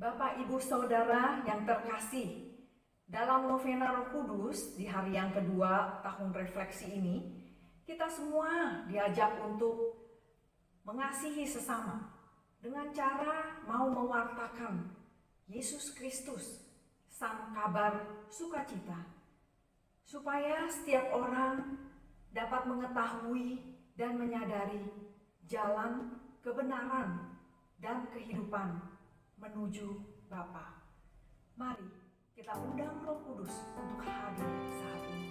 Bapak, Ibu, Saudara yang terkasih, dalam novena Roh Kudus di hari yang kedua tahun refleksi ini, kita semua diajak untuk mengasihi sesama dengan cara mau mewartakan Yesus Kristus, Sang Kabar Sukacita, supaya setiap orang dapat mengetahui dan menyadari jalan kebenaran dan kehidupan menuju Bapa. Mari kita undang Roh Kudus untuk hadir saat ini.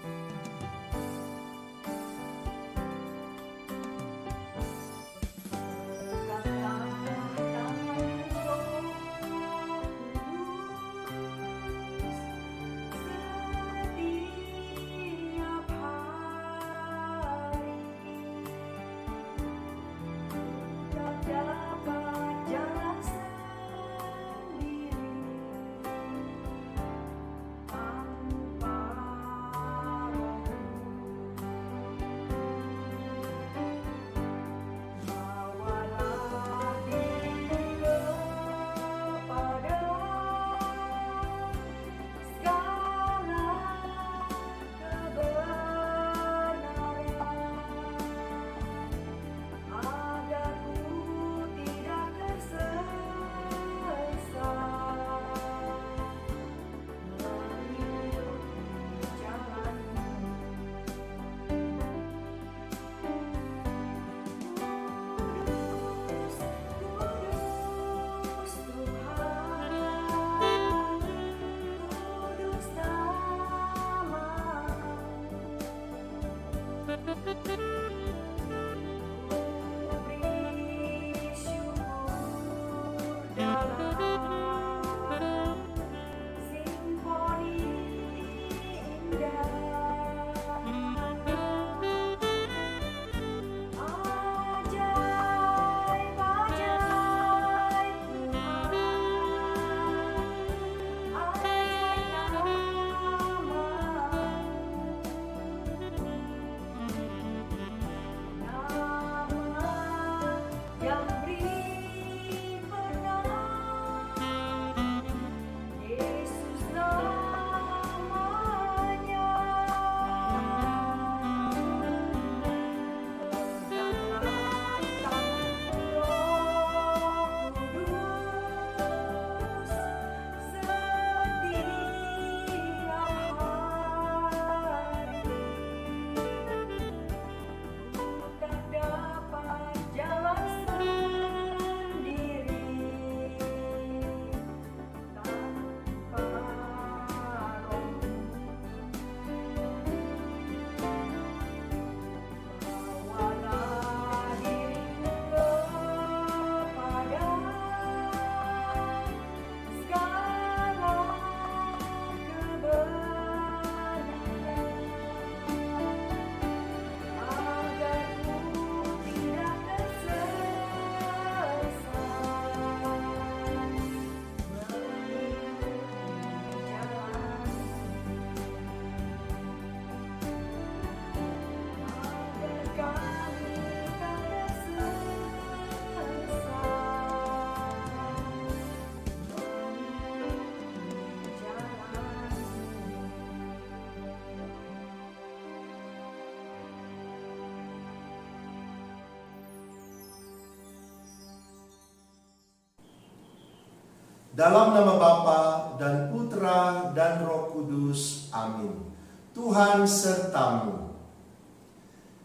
Dalam nama Bapa dan Putra dan Roh Kudus. Amin. Tuhan sertamu.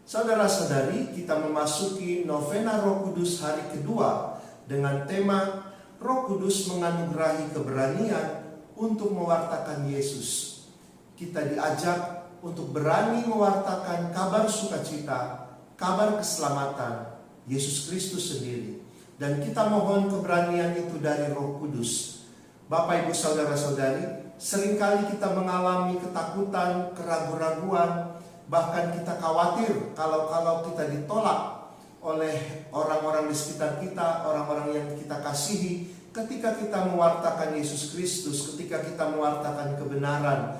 Saudara-saudari, kita memasuki novena Roh Kudus hari kedua dengan tema Roh Kudus menganugerahi keberanian untuk mewartakan Yesus. Kita diajak untuk berani mewartakan kabar sukacita, kabar keselamatan Yesus Kristus sendiri. Dan kita mohon keberanian itu dari Roh Kudus. Bapak, Ibu, Saudara-saudari, seringkali kita mengalami ketakutan, keraguan-raguan, bahkan kita khawatir kalau kita ditolak oleh orang-orang di sekitar kita, orang-orang yang kita kasihi, ketika kita mewartakan Yesus Kristus, ketika kita mewartakan kebenaran,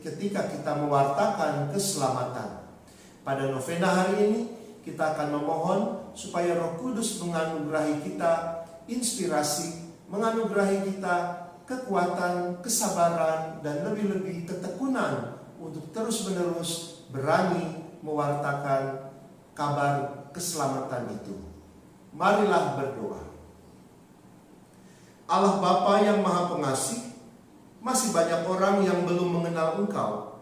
ketika kita mewartakan keselamatan. Pada novena hari ini, kita akan memohon supaya Roh Kudus menganugerahi kita inspirasi menganugerahi kita kekuatan, kesabaran, dan lebih-lebih ketekunan untuk terus-menerus berani mewartakan kabar keselamatan itu. Marilah berdoa. Allah Bapa yang Maha Pengasih, masih banyak orang yang belum mengenal Engkau.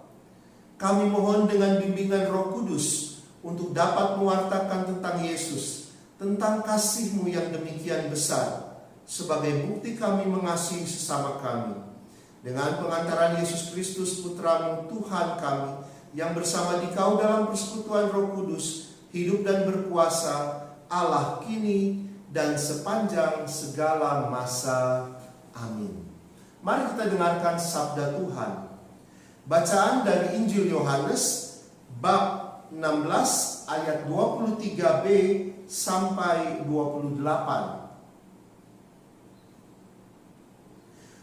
Kami mohon dengan bimbingan Roh Kudus untuk dapat mewartakan tentang Yesus, tentang kasih-Mu yang demikian besar, sebagai bukti kami mengasihi sesama kami. Dengan pengantaran Yesus Kristus Putra-Mu, Tuhan kami, yang bersama Dikau dalam persekutuan Roh Kudus, hidup dan berkuasa, Allah kini dan sepanjang segala masa. Amin. Mari kita dengarkan sabda Tuhan. Bacaan dari Injil Yohanes bab 16 ayat 23b sampai 28.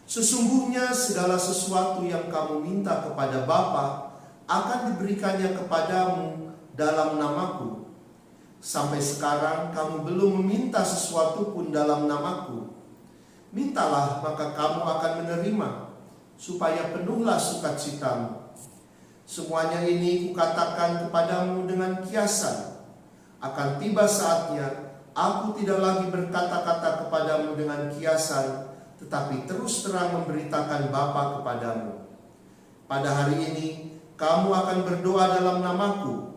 Sesungguhnya segala sesuatu yang kamu minta kepada Bapa akan diberikannya kepadamu dalam namaku. Sampai sekarang kamu belum meminta sesuatu pun dalam namaku. Mintalah maka kamu akan menerima, supaya penuhlah sukacitamu. Semuanya ini kukatakan kepadamu dengan kiasan. Akan tiba saatnya aku tidak lagi berkata-kata kepadamu dengan kiasan, tetapi terus terang memberitakan Bapa kepadamu. Pada hari ini kamu akan berdoa dalam namaku.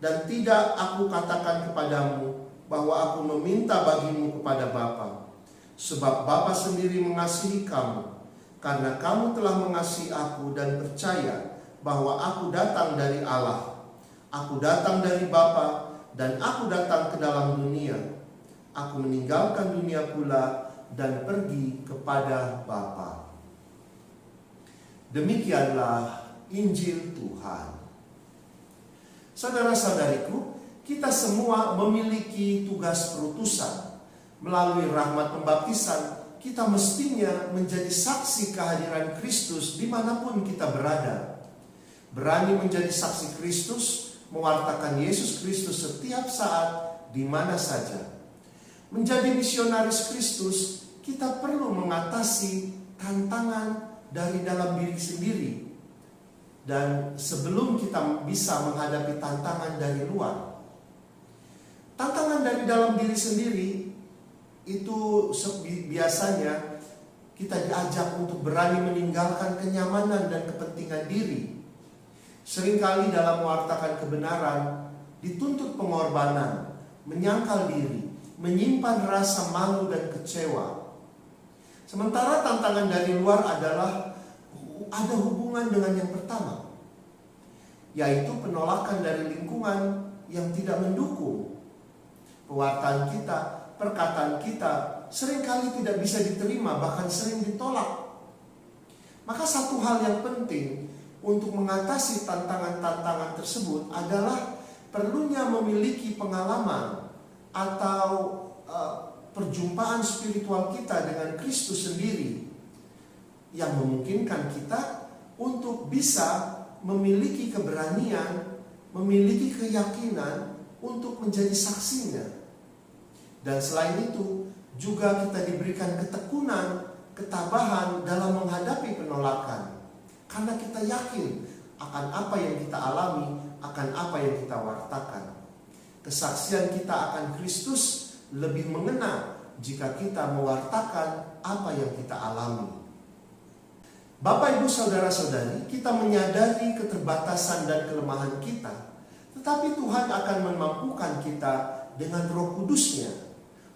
Dan tidak aku katakan kepadamu bahwa aku meminta bagimu kepada Bapa. Sebab Bapa sendiri mengasihi kamu, karena kamu telah mengasihi aku dan percaya bahwa aku datang dari Allah. Aku datang dari Bapa dan aku datang ke dalam dunia. Aku meninggalkan dunia pula dan pergi kepada Bapa. Demikianlah Injil Tuhan. Saudara-saudariku, kita semua memiliki tugas perutusan. Melalui rahmat pembaptisan, kita mestinya menjadi saksi kehadiran Kristus dimanapun kita berada. Berani menjadi saksi Kristus, mewartakan Yesus Kristus setiap saat, di mana saja. Menjadi misionaris Kristus, kita perlu mengatasi tantangan dari dalam diri sendiri. Dan sebelum kita bisa menghadapi tantangan dari luar, tantangan dari dalam diri sendiri itu biasanya kita diajak untuk berani meninggalkan kenyamanan dan kepentingan diri. Seringkali dalam mewartakan kebenaran dituntut pengorbanan, menyangkal diri, menyimpan rasa malu dan kecewa. Sementara tantangan dari luar adalah ada hubungan dengan yang pertama, yaitu penolakan dari lingkungan yang tidak mendukung. Pewartaan kita, perkataan kita seringkali tidak bisa diterima, bahkan sering ditolak. Maka satu hal yang penting untuk mengatasi tantangan-tantangan tersebut adalah perlunya memiliki pengalaman atau perjumpaan spiritual kita dengan Kristus sendiri, yang memungkinkan kita untuk bisa memiliki keberanian, memiliki keyakinan untuk menjadi saksinya. Dan selain itu, juga kita diberikan ketekunan, ketabahan dalam menghadapi penolakan. Karena kita yakin akan apa yang kita alami, akan apa yang kita wartakan. Kesaksian kita akan Kristus lebih mengena jika kita mewartakan apa yang kita alami. Bapak, Ibu, Saudara-saudari, kita menyadari keterbatasan dan kelemahan kita, tetapi Tuhan akan memampukan kita dengan Roh Kudus-Nya.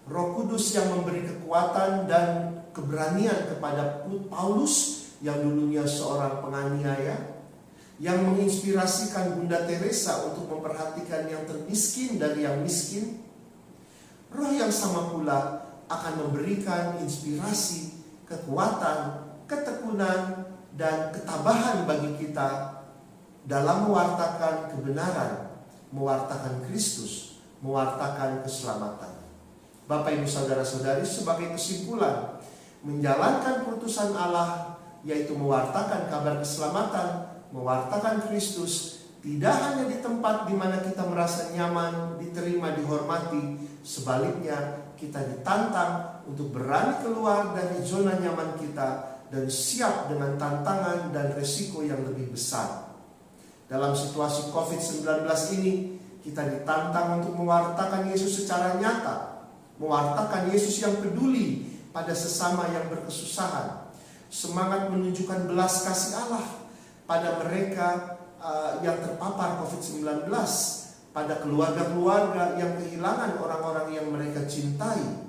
Roh Kudus yang memberi kekuatan dan keberanian kepada Paulus yang dulunya seorang penganiaya, yang menginspirasikan Bunda Teresa untuk memperhatikan yang termiskin dari yang miskin. Roh yang sama pula akan memberikan inspirasi, kekuatan, ketekunan, dan ketabahan bagi kita dalam mewartakan kebenaran, mewartakan Kristus, mewartakan keselamatan. Bapak, Ibu, Saudara-saudari, sebagai kesimpulan, menjalankan keputusan Allah, yaitu mewartakan kabar keselamatan, mewartakan Kristus, tidak hanya di tempat di mana kita merasa nyaman, diterima, dihormati. Sebaliknya, kita ditantang untuk berani keluar dari zona nyaman kita dan siap dengan tantangan dan resiko yang lebih besar. Dalam situasi COVID-19 ini, kita ditantang untuk mewartakan Yesus secara nyata, mewartakan Yesus yang peduli pada sesama yang berkesusahan, semangat menunjukkan belas kasih Allah pada mereka yang terpapar COVID-19, pada keluarga-keluarga yang kehilangan orang-orang yang mereka cintai.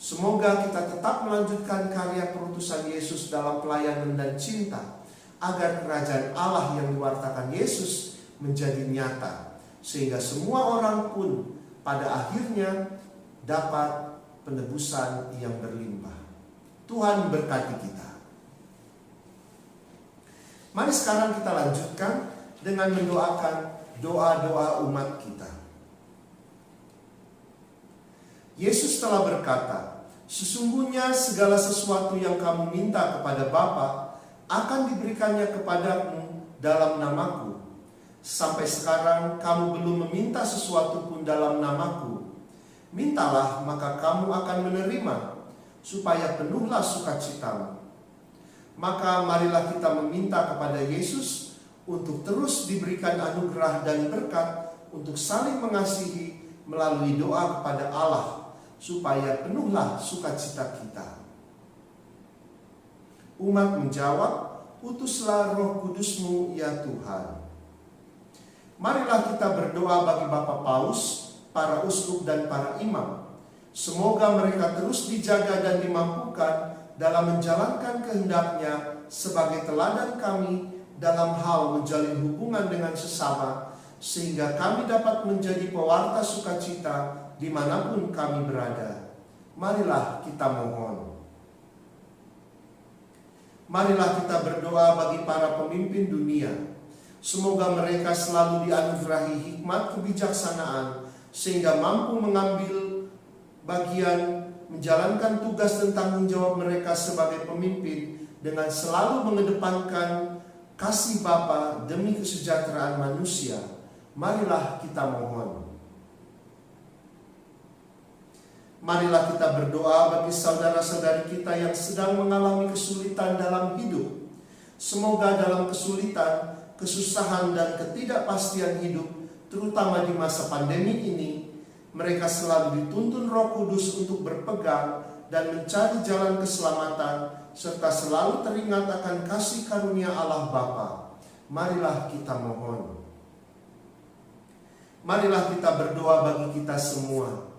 Semoga kita tetap melanjutkan karya perutusan Yesus dalam pelayanan dan cinta, agar kerajaan Allah yang diwartakan Yesus menjadi nyata, sehingga semua orang pun pada akhirnya dapat penebusan yang berlimpah. Tuhan berkati kita. Mari sekarang kita lanjutkan dengan mendoakan doa-doa umat kita. Yesus telah berkata, "Sesungguhnya segala sesuatu yang kamu minta kepada Bapa akan diberikannya kepadamu dalam namaku. Sampai sekarang kamu belum meminta sesuatu pun dalam namaku. Mintalah, maka kamu akan menerima, supaya penuhlah sukacitamu." Maka marilah kita meminta kepada Yesus untuk terus diberikan anugerah dan berkat untuk saling mengasihi melalui doa kepada Allah, supaya penuhlah sukacita kita. Umat menjawab, "Utuslah Roh Kudus-Mu ya Tuhan." Marilah kita berdoa bagi Bapak Paus, para uskup dan para imam. Semoga mereka terus dijaga dan dimampukan dalam menjalankan kehendak-Nya sebagai teladan kami dalam hal menjalin hubungan dengan sesama, sehingga kami dapat menjadi pewarta sukacita dimanapun kami berada. Marilah kita mohon. Marilah kita berdoa bagi para pemimpin dunia. Semoga mereka selalu dianugerahi hikmat kebijaksanaan, sehingga mampu mengambil bagian menjalankan tugas dan tanggung jawab mereka sebagai pemimpin dengan selalu mengedepankan kasih Bapa demi kesejahteraan manusia. Marilah kita mohon. Marilah kita berdoa bagi saudara-saudari kita yang sedang mengalami kesulitan dalam hidup. Semoga dalam kesulitan, kesusahan, dan ketidakpastian hidup, terutama di masa pandemi ini, mereka selalu dituntun Roh Kudus untuk berpegang dan mencari jalan keselamatan, serta selalu teringat akan kasih karunia Allah Bapa. Marilah kita mohon. Marilah kita berdoa bagi kita semua.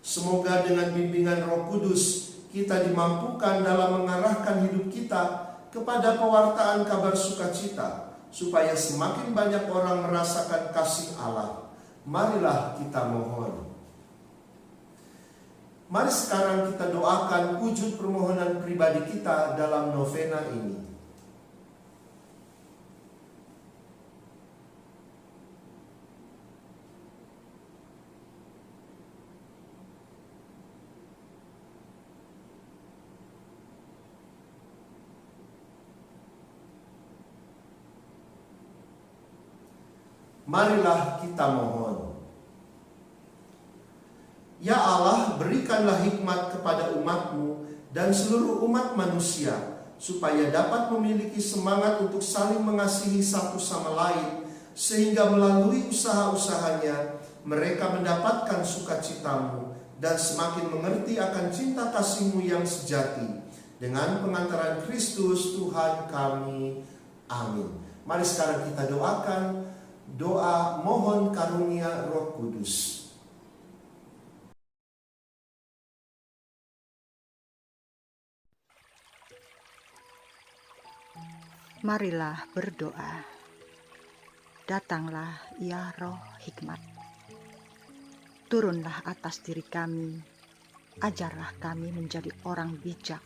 Semoga dengan bimbingan Roh Kudus, kita dimampukan dalam mengarahkan hidup kita kepada pewartaan kabar sukacita, supaya semakin banyak orang merasakan kasih Allah. Marilah kita mohon. Mari sekarang kita doakan wujud permohonan pribadi kita dalam novena ini. Marilah kita mohon. Ya Allah, berikanlah hikmat kepada umat-Mu dan seluruh umat manusia, supaya dapat memiliki semangat untuk saling mengasihi satu sama lain, sehingga melalui usaha-usahanya mereka mendapatkan sukacita-Mu dan semakin mengerti akan cinta kasih-Mu yang sejati. Dengan pengantaran Kristus Tuhan kami. Amin. Mari sekarang kita doakan doa mohon karunia Roh Kudus. Marilah berdoa. Datanglah ya Roh Hikmat. Turunlah atas diri kami. Ajarlah kami menjadi orang bijak,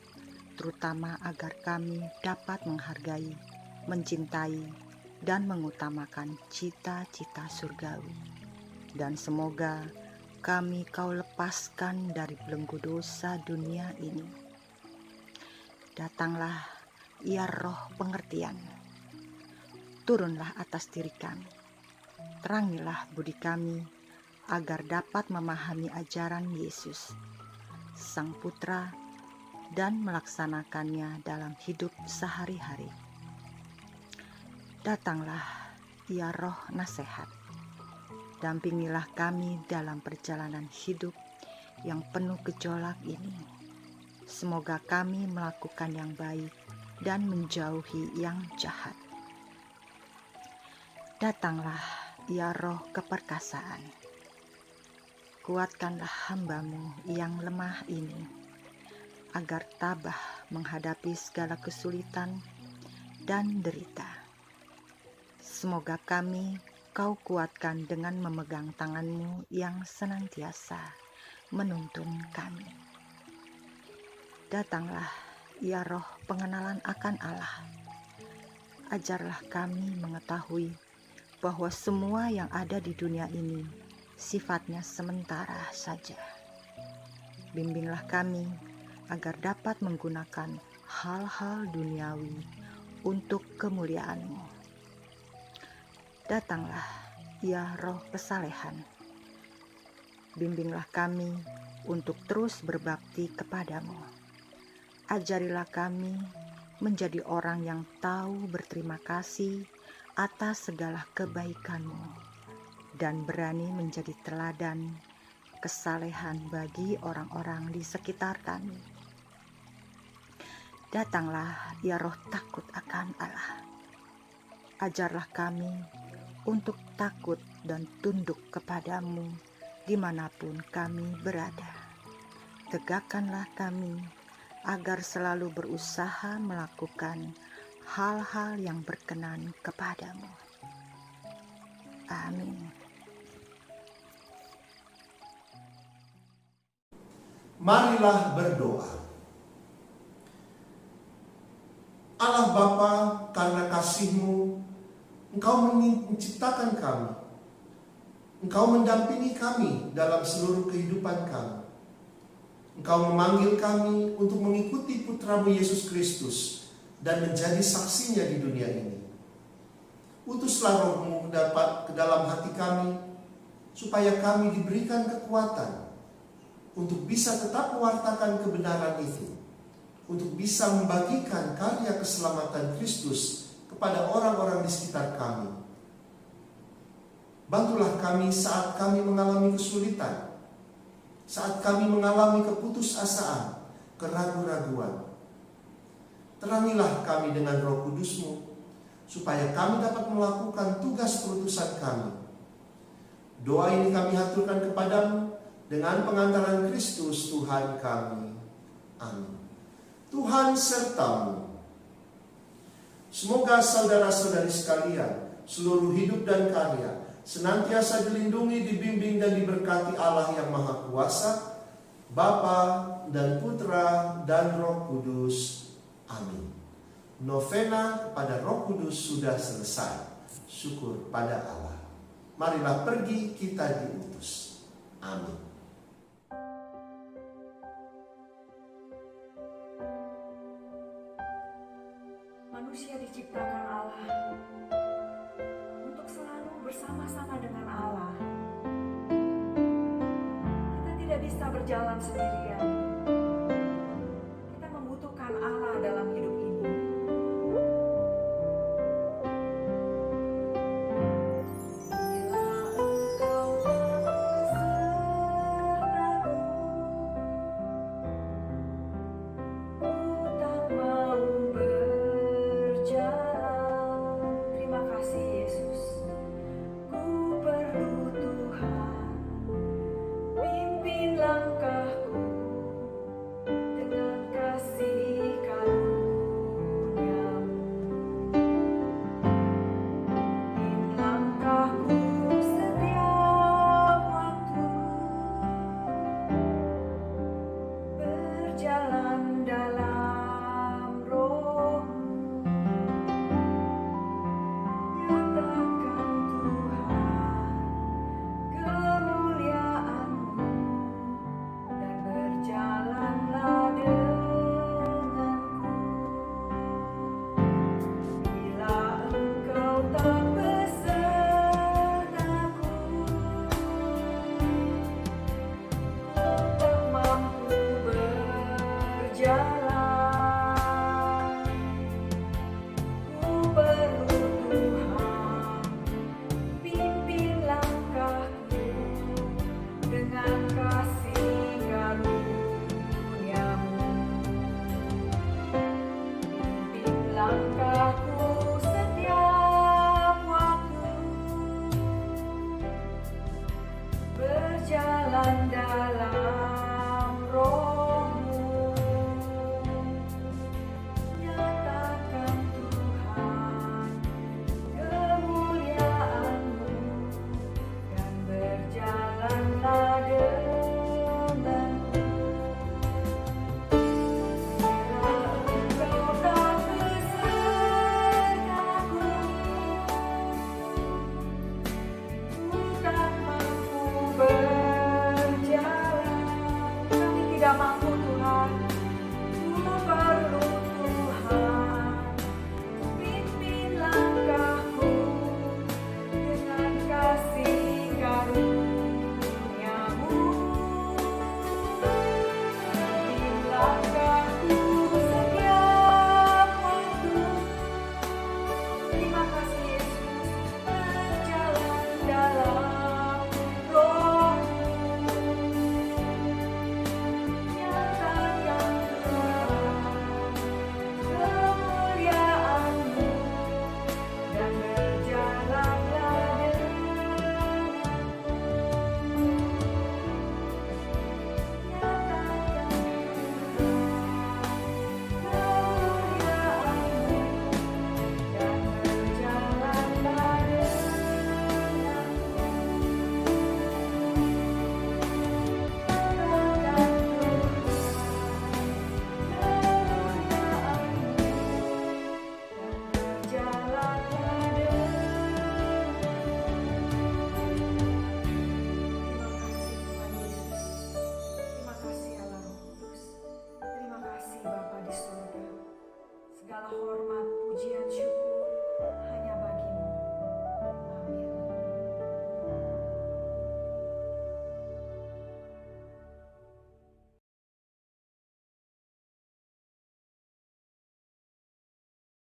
terutama agar kami dapat menghargai, mencintai, dan mengutamakan cita-cita surgawi. Dan semoga kami Kau lepaskan dari belenggu dosa dunia ini. Datanglah ya Roh pengertian. Turunlah atas diri kami. Terangilah budi kami agar dapat memahami ajaran Yesus Sang Putra dan melaksanakannya dalam hidup sehari-hari. Datanglah, ya Roh Nasihat, dampingilah kami dalam perjalanan hidup yang penuh gejolak ini. Semoga kami melakukan yang baik dan menjauhi yang jahat. Datanglah, ya Roh Keperkasaan, kuatkanlah hamba-Mu yang lemah ini, agar tabah menghadapi segala kesulitan dan derita. Semoga kami Kau kuatkan dengan memegang tangan-Mu yang senantiasa menuntun kami. Datanglah, ya Roh pengenalan akan Allah. Ajarlah kami mengetahui bahwa semua yang ada di dunia ini sifatnya sementara saja. Bimbinglah kami agar dapat menggunakan hal-hal duniawi untuk kemuliaan-Mu. Datanglah, ya Roh Kesalehan, bimbinglah kami untuk terus berbakti kepadamu. Ajarilah kami menjadi orang yang tahu berterima kasih atas segala kebaikan-Mu dan berani menjadi teladan kesalehan bagi orang-orang di sekitar kami. Datanglah, ya Roh takut akan Allah. Ajarlah kami untuk takut dan tunduk kepadamu dimanapun kami berada. Tegakkanlah kami agar selalu berusaha melakukan hal-hal yang berkenan kepadamu. Amin. Marilah berdoa. Allah Bapa, karena kasih-Mu, Engkau menciptakan kami. Engkau mendampingi kami dalam seluruh kehidupan kami. Engkau memanggil kami untuk mengikuti Putra-Mu Yesus Kristus dan menjadi saksinya di dunia ini. Utuslah Roh-Mu ke dalam hati kami, supaya kami diberikan kekuatan untuk bisa tetap mewartakan kebenaran itu, untuk bisa membagikan karya keselamatan Kristus kepada orang-orang di sekitar kami. Bantulah kami saat kami mengalami kesulitan, saat kami mengalami keputusasaan, keraguan-raguan. Terangilah kami dengan Roh Kudus-Mu, supaya kami dapat melakukan tugas perutusan kami. Doa ini kami haturkan kepadamu dengan pengantaran Kristus Tuhan kami. Amin. Tuhan sertamu. Semoga saudara-saudari sekalian, seluruh hidup dan karya, senantiasa dilindungi, dibimbing, dan diberkati Allah yang Maha Kuasa, Bapa dan Putra dan Roh Kudus. Amin. Novena kepada Roh Kudus sudah selesai. Syukur pada Allah. Marilah pergi, kita diutus. Amin. Manusia diciptakan Allah untuk selalu bersama-sama dengan Allah. Kita tidak bisa berjalan sendirian.